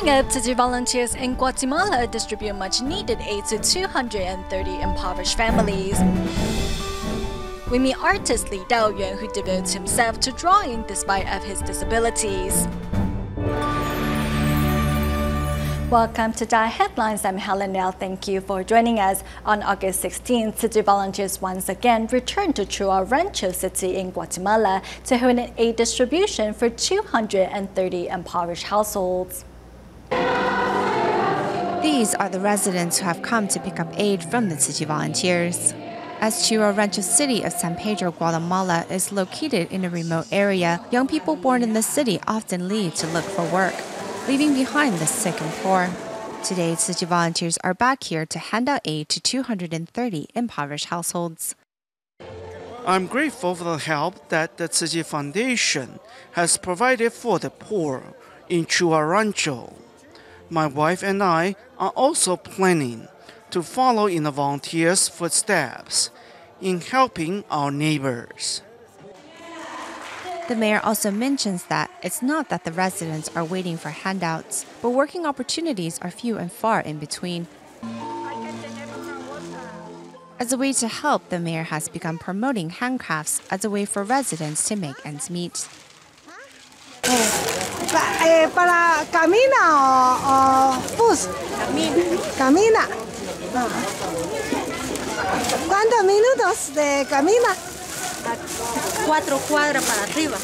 Coming up, Tzu Chi volunteers in Guatemala distribute much-needed aid to 230 impoverished families. We meet artist Li Daoyuan, who devotes himself to drawing despite of his disabilities. Welcome to DaAi Headlines. I'm Helen Nell. Thank you for joining us. On August 16th, Tzu Chi volunteers once again returned to Chua Rancho City in Guatemala to hold an aid distribution for 230 impoverished households. These are the residents who have come to pick up aid from the Tzu Chi volunteers. As Chua Rancho City of San Pedro, Guatemala is located in a remote area, young people born in the city often leave to look for work, leaving behind the sick and poor. Today, Tzu Chi volunteers are back here to hand out aid to 230 impoverished households. I'm grateful for the help that the Tzu Chi Foundation has provided for the poor in Chua Rancho. My wife and I are also planning to follow in the volunteers' footsteps in helping our neighbors. The mayor also mentions that it's not that the residents are waiting for handouts, but working opportunities are few and far in between. As a way to help, the mayor has begun promoting handcrafts as a way for residents to make ends meet. Para camina o bus. Camina. ¿Cuántos minutos de camina? 4 cuadras para arriba.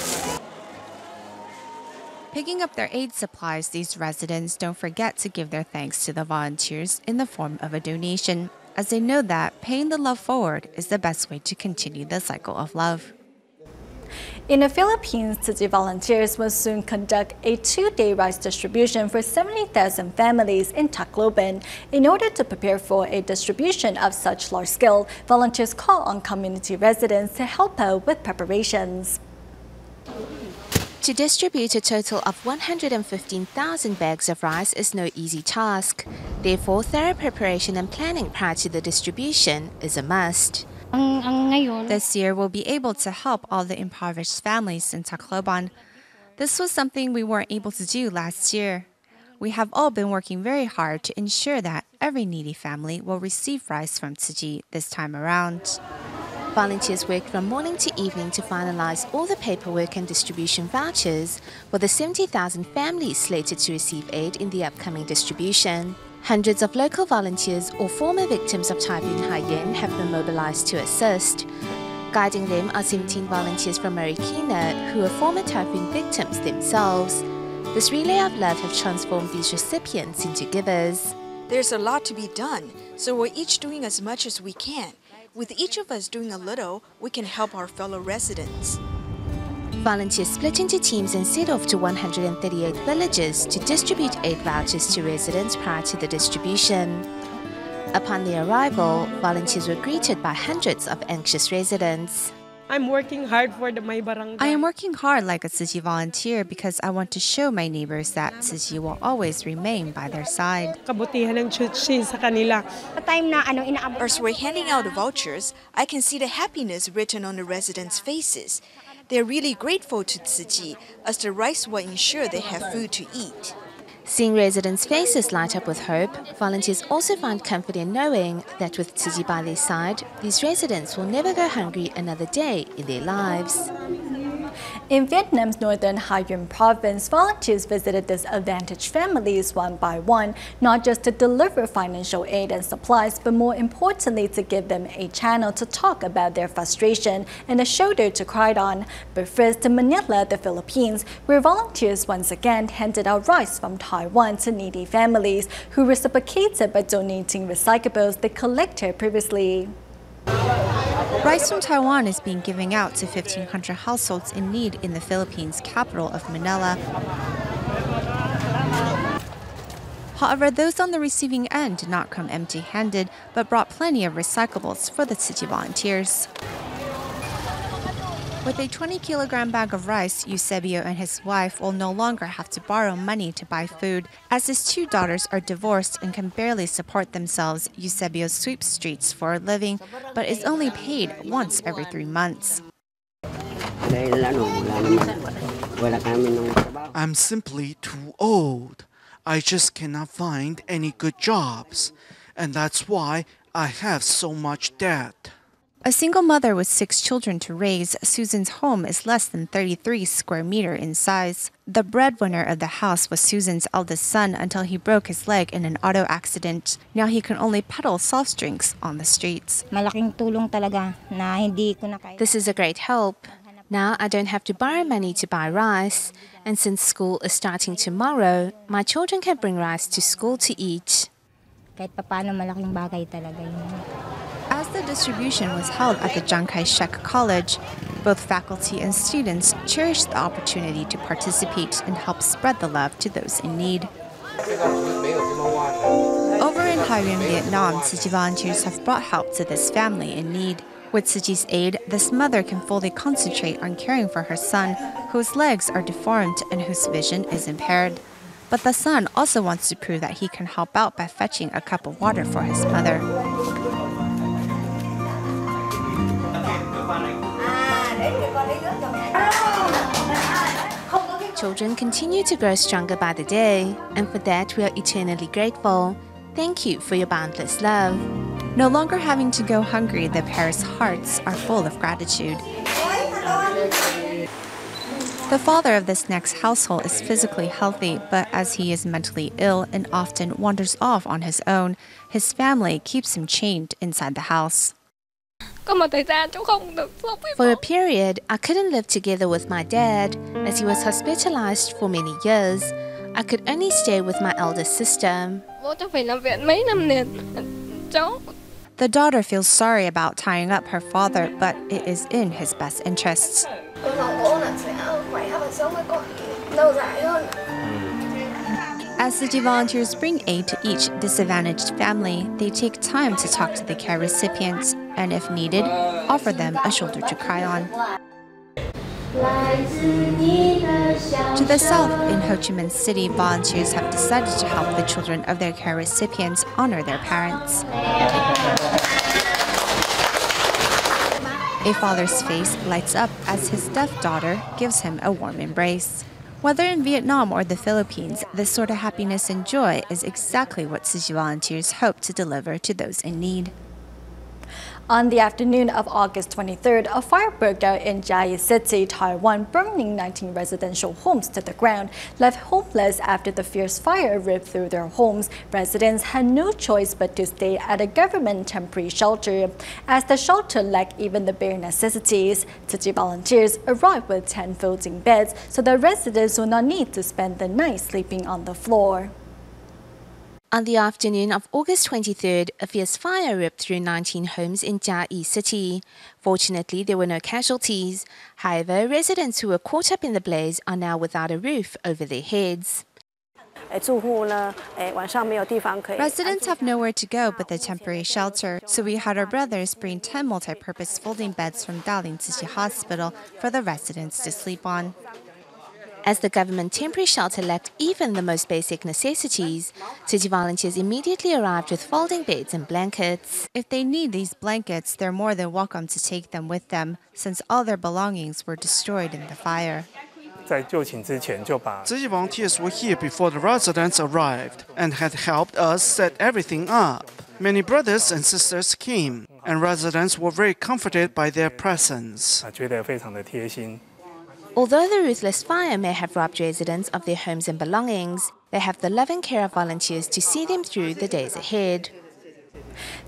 Picking up their aid supplies, these residents don't forget to give their thanks to the volunteers in the form of a donation, as they know that paying the love forward is the best way to continue the cycle of love. In the Philippines, Tzu Chi volunteers will soon conduct a 2-day rice distribution for 70,000 families in Tacloban. In order to prepare for a distribution of such large scale, volunteers call on community residents to help out with preparations. To distribute a total of 115,000 bags of rice is no easy task. Therefore, thorough preparation and planning prior to the distribution is a must. This year, we'll be able to help all the impoverished families in Tacloban. This was something we weren't able to do last year. We have all been working very hard to ensure that every needy family will receive rice from Tzu Chi this time around. Volunteers worked from morning to evening to finalize all the paperwork and distribution vouchers for the 70,000 families slated to receive aid in the upcoming distribution. Hundreds of local volunteers or former victims of Typhoon Haiyan have been mobilized to assist. Guiding them are 17 volunteers from Marikina who are former typhoon victims themselves. This relay of love have transformed these recipients into givers. There's a lot to be done, so we're each doing as much as we can. With each of us doing a little, we can help our fellow residents. Volunteers split into teams and set off to 138 villages to distribute aid vouchers to residents prior to the distribution. Upon their arrival, volunteers were greeted by hundreds of anxious residents. I'm working hard for my barangay. I am working hard like a Tzu Chi volunteer because I want to show my neighbors that Tzu Chi will always remain by their side. Kabutihan ng Tzu Chi sa kanila. As we're handing out the vouchers, I can see the happiness written on the residents' faces. They're really grateful to Tzu Chi, as the rice will ensure they have food to eat. Seeing residents' faces light up with hope, volunteers also find comfort in knowing that with Tzu Chi by their side, these residents will never go hungry another day in their lives. In Vietnam's northern Hai Nguyen province, volunteers visited disadvantaged families one by one, not just to deliver financial aid and supplies, but more importantly to give them a channel to talk about their frustration and a shoulder to cry on. But first to Manila, the Philippines, where volunteers once again handed out rice from Taiwan to needy families who reciprocated by donating recyclables they collected previously. Rice from Taiwan is being given out to 1,500 households in need in the Philippines' capital of Manila. However, those on the receiving end did not come empty-handed, but brought plenty of recyclables for the Tzu Chi volunteers. With a 20-kilogram bag of rice, Eusebio and his wife will no longer have to borrow money to buy food. As his 2 daughters are divorced and can barely support themselves, Eusebio sweeps streets for a living, but is only paid once every 3 months. I'm simply too old. I just cannot find any good jobs, and that's why I have so much debt. A single mother with 6 children to raise, Susan's home is less than 33 square meters in size. The breadwinner of the house was Susan's eldest son until he broke his leg in an auto accident. Now he can only peddle soft drinks on the streets. Malaking tulong talaga na hindi ko na kaya. This is a great help. Now I don't have to borrow money to buy rice. And since school is starting tomorrow, my children can bring rice to school to eat. Kahit papaano malaking bagay talaga yun. As the distribution was held at the Chiang Kai-shek College, both faculty and students cherished the opportunity to participate and help spread the love to those in need. Over in Hai Yuen, Vietnam, Tzu Chi volunteers have brought help to this family in need. With Tzu Chi's aid, this mother can fully concentrate on caring for her son, whose legs are deformed and whose vision is impaired. But the son also wants to prove that he can help out by fetching a cup of water for his mother. Children continue to grow stronger by the day, and for that we are eternally grateful. Thank you for your boundless love. No longer having to go hungry, the pair's hearts are full of gratitude. The father of this next household is physically healthy, but as he is mentally ill and often wanders off on his own, his family keeps him chained inside the house. For a period, I couldn't live together with my dad, as he was hospitalized for many years. I could only stay with my eldest sister. The daughter feels sorry about tying up her father, but it is in his best interests. As Tzu Chi volunteers bring aid to each disadvantaged family, they take time to talk to the care recipients and, if needed, offer them a shoulder to cry on. To the south, in Ho Chi Minh City, volunteers have decided to help the children of their care recipients honor their parents. A father's face lights up as his deaf daughter gives him a warm embrace. Whether in Vietnam or the Philippines, this sort of happiness and joy is exactly what Tzu Chi volunteers hope to deliver to those in need. On the afternoon of August 23rd, a fire broke out in Chiayi City, Taiwan, burning 19 residential homes to the ground. Left homeless after the fierce fire ripped through their homes, residents had no choice but to stay at a government temporary shelter. As the shelter lacked even the bare necessities, Tzu Chi volunteers arrived with 10 floating beds so that residents will not need to spend the night sleeping on the floor. On the afternoon of August 23rd, a fierce fire ripped through 19 homes in Chiayi City. Fortunately, there were no casualties. However, residents who were caught up in the blaze are now without a roof over their heads. Residents have nowhere to go but the temporary shelter, so we had our brothers bring 10 multi-purpose folding beds from Dalian Tzu Chi Hospital for the residents to sleep on. As the government temporary shelter lacked even the most basic necessities, Tzu Chi volunteers immediately arrived with folding beds and blankets. If they need these blankets, they're more than welcome to take them with them, since all their belongings were destroyed in the fire. Tzu Chi volunteers were here before the residents arrived and had helped us set everything up. Many brothers and sisters came, and residents were very comforted by their presence. Although the ruthless fire may have robbed residents of their homes and belongings, they have the loving care of volunteers to see them through the days ahead.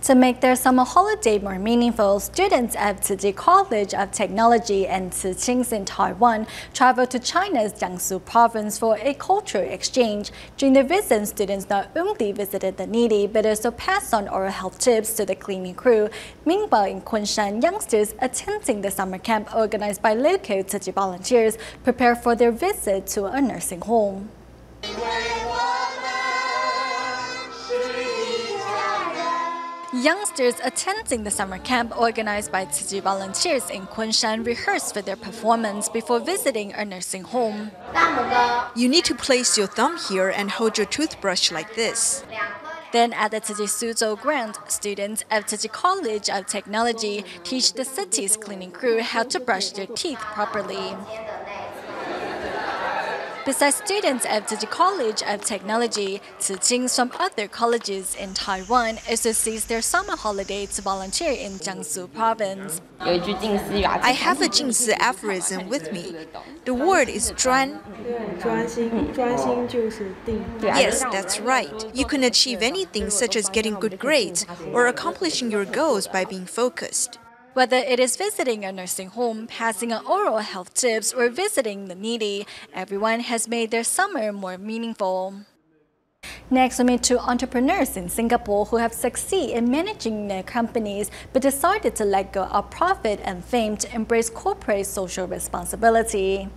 To make their summer holiday more meaningful, students at Tzu Chi College of Technology and Tzu Ching in Taiwan traveled to China's Jiangsu province for a cultural exchange. During the visit, students not only visited the needy, but also passed on oral health tips to the cleaning crew. Meanwhile, in Kunshan, youngsters attending the summer camp organized by local Tzu Chi volunteers prepare for their visit to a nursing home. Youngsters attending the summer camp organized by Tzu Chi volunteers in Kunshan rehearsed for their performance before visiting a nursing home. You need to place your thumb here and hold your toothbrush like this. Then at the Tzu Chi Suzhou Grant, students at Tzu Chi College of Technology teach the city's cleaning crew how to brush their teeth properly. Besides students at Tzu Chi College of Technology, Tzu Chis from other colleges in Taiwan also seize their summer holiday to volunteer in Jiangsu province. I have a Jingsi aphorism with me. The word is 专. Yes, that's right. You can achieve anything such as getting good grades or accomplishing your goals by being focused. Whether it is visiting a nursing home, passing on oral health tips, or visiting the needy, everyone has made their summer more meaningful. Next, we meet two entrepreneurs in Singapore who have succeeded in managing their companies but decided to let go of profit and fame to embrace corporate social responsibility.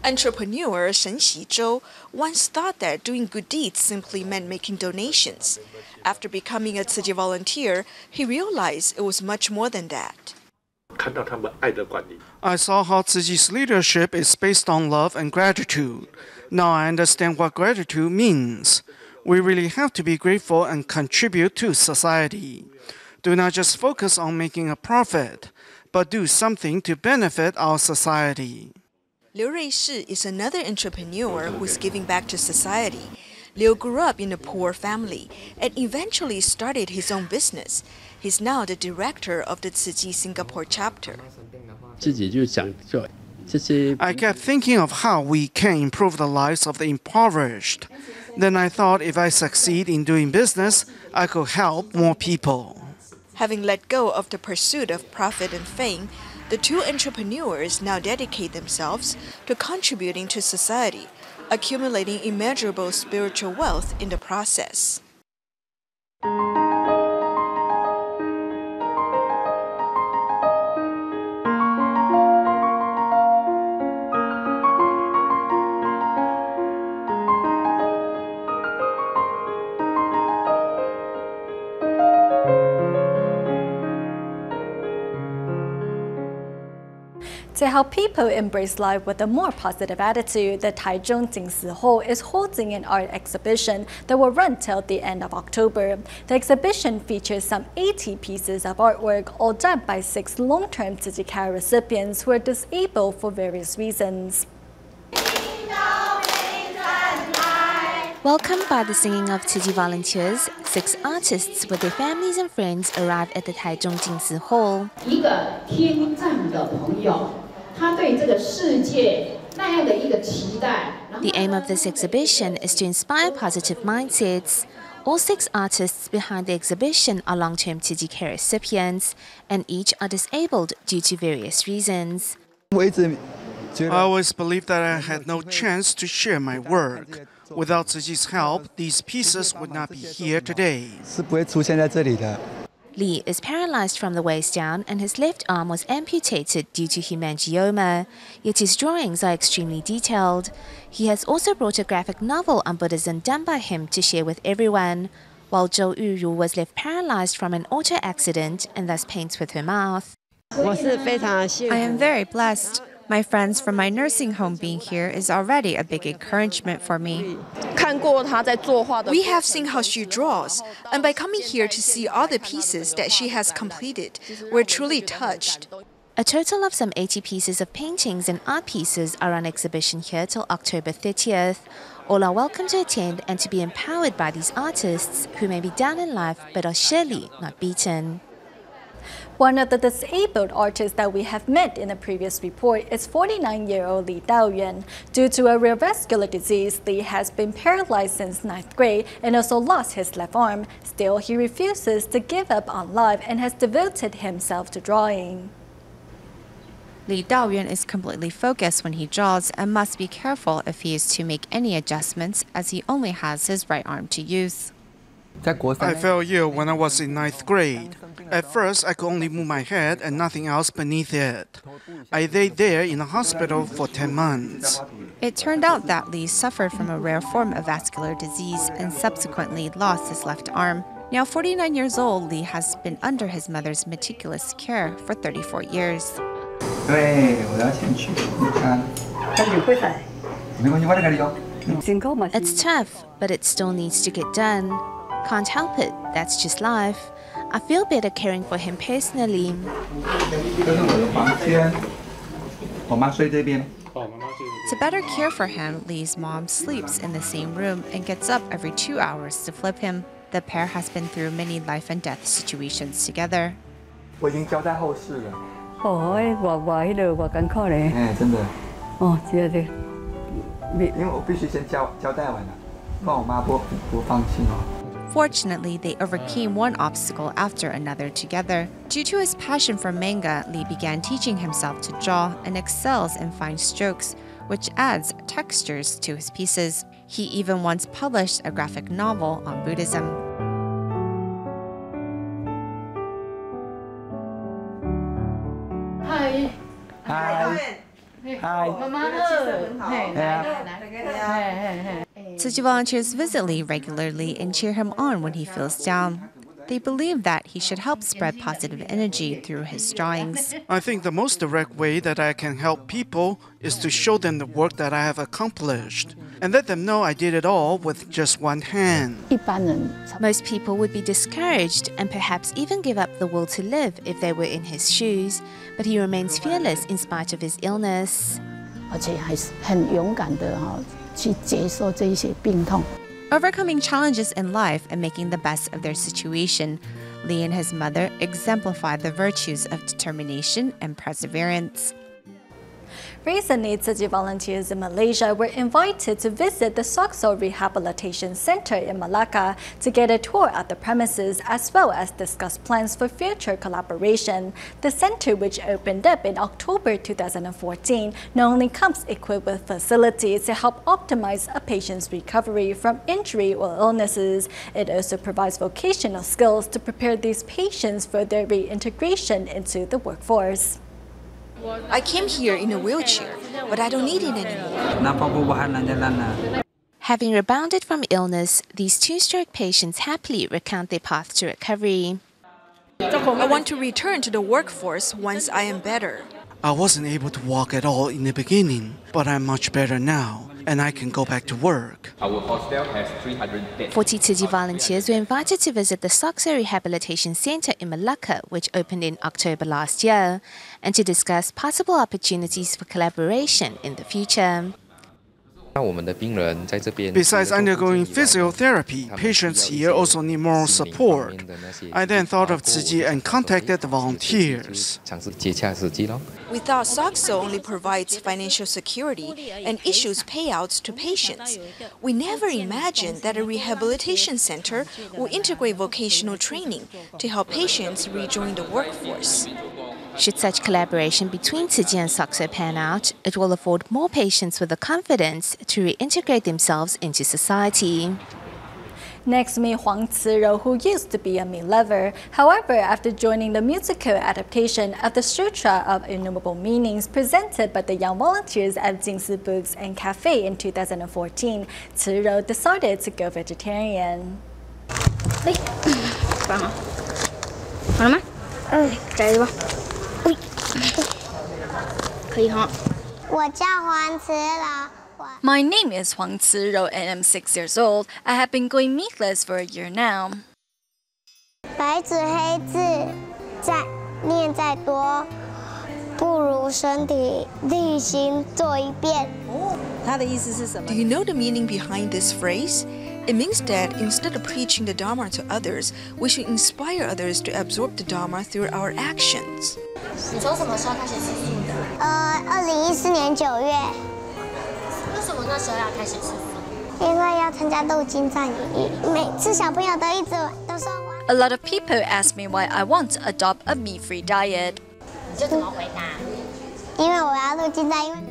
Entrepreneur Shen Xizhou once thought that doing good deeds simply meant making donations. After becoming a Tzu Chi volunteer, he realized it was much more than that. I saw how Tzu Chi's leadership is based on love and gratitude. Now I understand what gratitude means. We really have to be grateful and contribute to society. Do not just focus on making a profit, but do something to benefit our society. Liu Ruishi is another entrepreneur who is giving back to society. Liu grew up in a poor family and eventually started his own business. He's now the director of the Tzu Chi Singapore chapter. I kept thinking of how we can improve the lives of the impoverished. Then I thought if I succeed in doing business, I could help more people. Having let go of the pursuit of profit and fame, the two entrepreneurs now dedicate themselves to contributing to society, accumulating immeasurable spiritual wealth in the process. To help people embrace life with a more positive attitude, the Taichung Jingsi Hall is holding an art exhibition that will run till the end of October. The exhibition features some 80 pieces of artwork, all done by 6 long-term Tzu Chi care recipients who are disabled for various reasons. Welcomed by the singing of Tzu Chi volunteers, 6 artists with their families and friends arrived at the Taichung Jingsi Hall. The aim of this exhibition is to inspire positive mindsets. All 6 artists behind the exhibition are long-term Tzu Chi care recipients, and each are disabled due to various reasons. I always believed that I had no chance to share my work. Without Tzu Chi's help, these pieces would not be here today. Li is paralyzed from the waist down and his left arm was amputated due to hemangioma, yet his drawings are extremely detailed. He has also brought a graphic novel on Buddhism done by him to share with everyone, while Zhou Yuyu was left paralyzed from an auto accident and thus paints with her mouth. I am very blessed. My friends from my nursing home being here is already a big encouragement for me. We have seen how she draws, and by coming here to see all the pieces that she has completed, we're truly touched. A total of some 80 pieces of paintings and art pieces are on exhibition here till October 30th. All are welcome to attend and to be empowered by these artists who may be down in life but are surely not beaten. One of the disabled artists that we have met in a previous report is 49-year-old Li Daoyuan. Due to a rare vascular disease, Li has been paralyzed since 9th grade and also lost his left arm. Still, he refuses to give up on life and has devoted himself to drawing. Li Daoyuan is completely focused when he draws and must be careful if he is to make any adjustments, as he only has his right arm to use. I fell ill when I was in 9th grade. At first, I could only move my head and nothing else beneath it. I lay there in the hospital for 10 months. It turned out that Li suffered from a rare form of vascular disease and subsequently lost his left arm. Now 49 years old, Li has been under his mother's meticulous care for 34 years. It's tough, but it still needs to get done. Can't help it, that's just life. I feel better caring for him personally. To better care for him, Li's mom sleeps in the same room and gets up every 2 hours to flip him. The pair has been through many life and death situations together. 我已经交代后事了。哦，我艰苦嘞。哎，真的。哦，这个。因为我必须先交代完了，不然我妈不放心哦。 Fortunately, they overcame one obstacle after another together. Due to his passion for manga, Li began teaching himself to draw and excels in fine strokes, which adds textures to his pieces. He even once published a graphic novel on Buddhism. Hi. Hi. Hi. Tzu Chi volunteers visit Li regularly and cheer him on when he feels down. They believe that he should help spread positive energy through his drawings. I think the most direct way that I can help people is to show them the work that I have accomplished and let them know I did it all with just one hand. Most people would be discouraged and perhaps even give up the will to live if they were in his shoes, but he remains fearless in spite of his illness. Overcoming challenges in life and making the best of their situation, Li and his mother exemplify the virtues of determination and perseverance. Recently, Tzu Chi volunteers in Malaysia were invited to visit the Soxo Rehabilitation Center in Malacca to get a tour of the premises as well as discuss plans for future collaboration. The center, which opened up in October 2014, not only comes equipped with facilities to help optimize a patient's recovery from injury or illnesses, it also provides vocational skills to prepare these patients for their reintegration into the workforce. I came here in a wheelchair, but I don't need it anymore. Having rebounded from illness, these two-stroke patients happily recount their path to recovery. I want to return to the workforce once I am better. I wasn't able to walk at all in the beginning, but I'm much better now, and I can go back to work. Our hostel has 300 beds. 40 Tzu Chi volunteers were invited to visit the Soxo Rehabilitation Center in Malacca, which opened in October last year, and to discuss possible opportunities for collaboration in the future. Besides undergoing physiotherapy, patients here also need moral support. I then thought of Tzu Chi and contacted the volunteers. We thought Soxo only provides financial security and issues payouts to patients. We never imagined that a rehabilitation center will integrate vocational training to help patients rejoin the workforce. Should such collaboration between Tzu Chi and Soxo pan out, it will afford more patients with the confidence to reintegrate themselves into society. Next, meet Huang慈柔, who used to be a meat lover. However, after joining the musical adaptation of the Sutra of Innumerable Meanings presented by the young volunteers at Jingsi Books and Cafe in 2014, Tzu Rou decided to go vegetarian. 可以哈。我叫黄慈柔。 My name is Huang Tzu Rou and I'm 6 years old. I have been going meatless for a year now. 白纸黑字，念再多，不如身体力行做一遍。它的意思是什么？ Do you know the meaning behind this phrase? It means that instead of preaching the Dharma to others, we should inspire others to absorb the Dharma through our actions. 你从什么时候开始吃素的？2014年9月。为什么那时候要开始吃素？因为要参加斗金战役，每次小朋友都一直都说。A lot of people ask me why I want to adopt a meat-free diet. 你就怎么回答？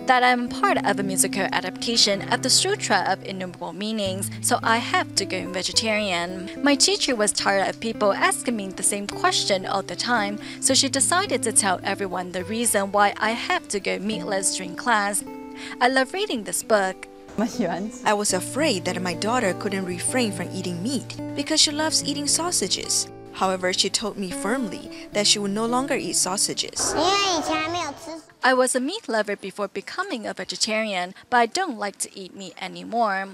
That I'm part of a musical adaptation of the Sutra of Innumerable Meanings, so I have to go vegetarian. My teacher was tired of people asking me the same question all the time, so she decided to tell everyone the reason why I have to go meatless during class. I love reading this book. I was afraid that my daughter couldn't refrain from eating meat because she loves eating sausages. However, she told me firmly that she would no longer eat sausages. I was a meat lover before becoming a vegetarian, but I don't like to eat meat anymore.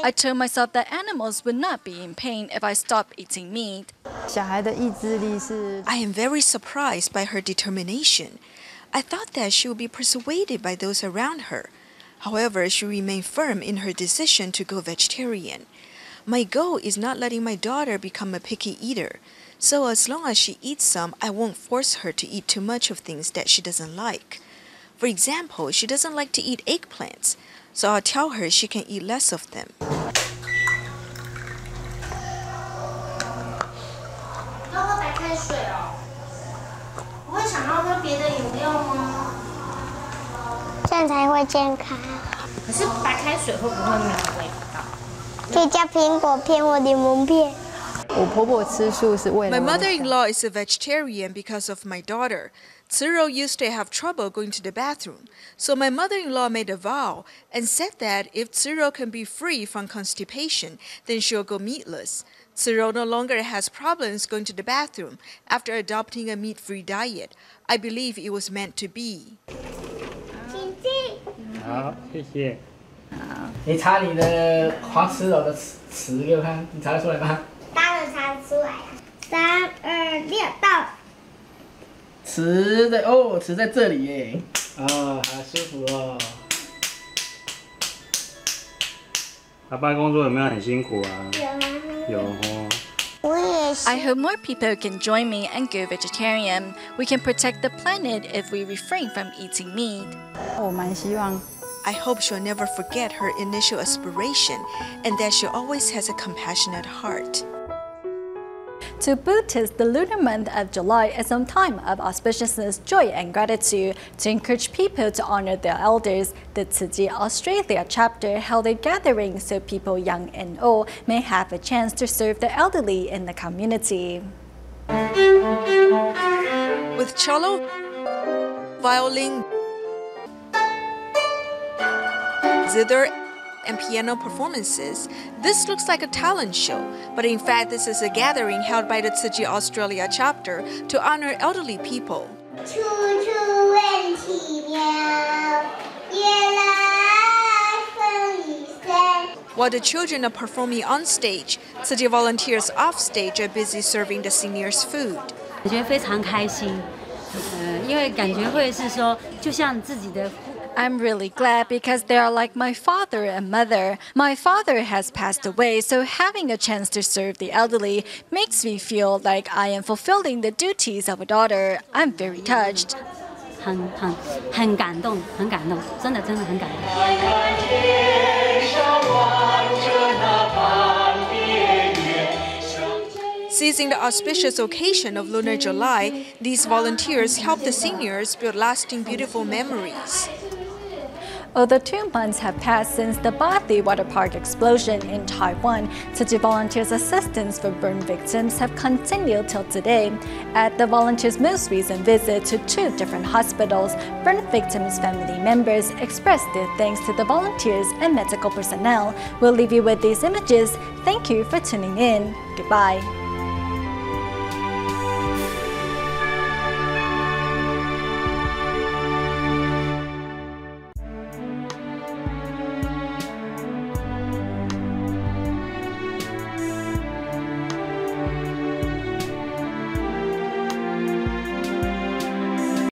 I told myself that animals would not be in pain if I stopped eating meat. I am very surprised by her determination. I thought that she would be persuaded by those around her. However, she remained firm in her decision to go vegetarian. My goal is not letting my daughter become a picky eater. So as long as she eats some, I won't force her to eat too much of things that she doesn't like. For example, she doesn't like to eat eggplants, so I'll tell her she can eat less of them. 要喝白开水哦。我会想要喝别的饮料吗？这样才会健康。可是白开水会不会没有味道？可以加苹果片或柠檬片。 My mother-in-law is a vegetarian because of my daughter. Tzu used to have trouble going to the bathroom, so my mother-in-law made a vow and said that if Tzu can be free from constipation, then she'll go meatless. Tzu no longer has problems going to the bathroom after adopting a meat-free diet. I believe it was meant to be. 好，谢谢。好，你查你的黄慈柔的词给我看，你查得出来吗？ 当然查得出来啊！3、2、6，到了。词的哦，词在这里耶。哦，好舒服哦。爸爸工作有没有很辛苦啊？有哦。 I hope more people can join me and go vegetarian. We can protect the planet if we refrain from eating meat. I hope she'll never forget her initial aspiration and that she always has a compassionate heart. To Buddhists, the lunar month of July is a time of auspiciousness, joy, and gratitude. To encourage people to honor their elders, the Tzu Chi Australia chapter held a gathering so people young and old may have a chance to serve the elderly in the community. With cello, violin, zither, and piano performances, this looks like a talent show, but in fact this is a gathering held by the Tzu Chi Australia chapter to honor elderly people. While the children are performing on stage, Tzu Chi volunteers off stage are busy serving the seniors food. 我觉得非常开心，因为感觉会是说，就像自己的。 I'm really glad because they are like my father and mother. My father has passed away, so having a chance to serve the elderly makes me feel like I am fulfilling the duties of a daughter. I'm very touched. 很感动，很感动，真的很感动。 Seizing the auspicious occasion of Lunar July, these volunteers help the seniors build lasting beautiful memories. Although 2 months have passed since the Bali water park explosion in Taiwan, Tzu Chi volunteers' assistance for burn victims have continued till today. At the volunteers' most recent visit to 2 different hospitals, burn victims' family members expressed their thanks to the volunteers and medical personnel. We'll leave you with these images. Thank you for tuning in. Goodbye.